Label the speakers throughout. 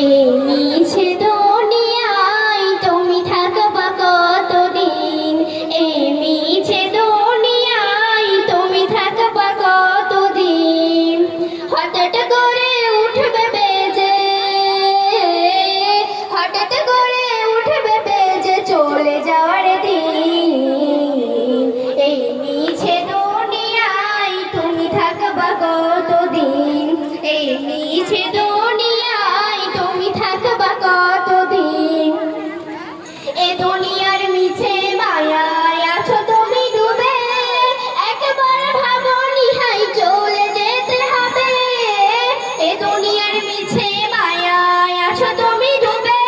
Speaker 1: এই মিছে দুনিয়ায় তুমি থাকবা কতদিন? এই মিছে দুনিয়ায় তুমি থাকবা কতদিন? হঠাৎ করে উঠবে বেজে, হঠাৎ করে উঠবে বেজে চলে যাওয়ার দিন। এই মিছে দুনিয়ায় তুমি থাকবা কতদিন? এই মিছে দুনিয়ায় তুমি থাকবা কতদিন? এ দুনিয়ার মিছে মায়ায় আছো তুমি ডুবে, একবার ভাবনি হাই চলে যেতে হবে। এ দুনিয়ার মিছে মায়ায় আছো তুমি ডুবে,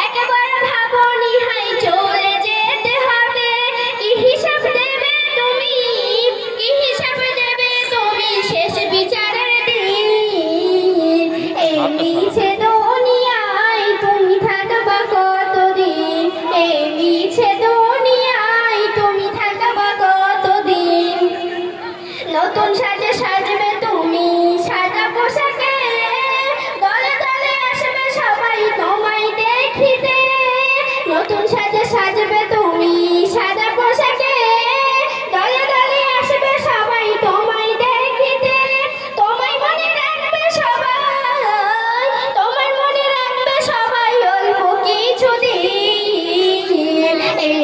Speaker 1: একবার ভাবনি হাই চলে যেতে হবে। কি হিসাব দেবে তুমি, কি হিসাব দেবে তুমি শেষ বিচারের দিন? এই মিছে দুনিয়ায় তুমি থাকবা কতদিন? এই মিছে দুনিয়ায় তুমি থাকবা কতদিন? নতুন সাজে সাজবে তুমি সাদা পোশাকে, দলে দলে আসবে সবাই তোমায় দেখিতে। নতুন সাজে সাজবে তুমি সাদা পোশাকে, দলে দলে আসবে সবাই তোমায় দেখিতে। তোমায় মনে রাখবে সবাই, তোমায় মনে রাখবে সবাই অল্প কিছুদিন। এই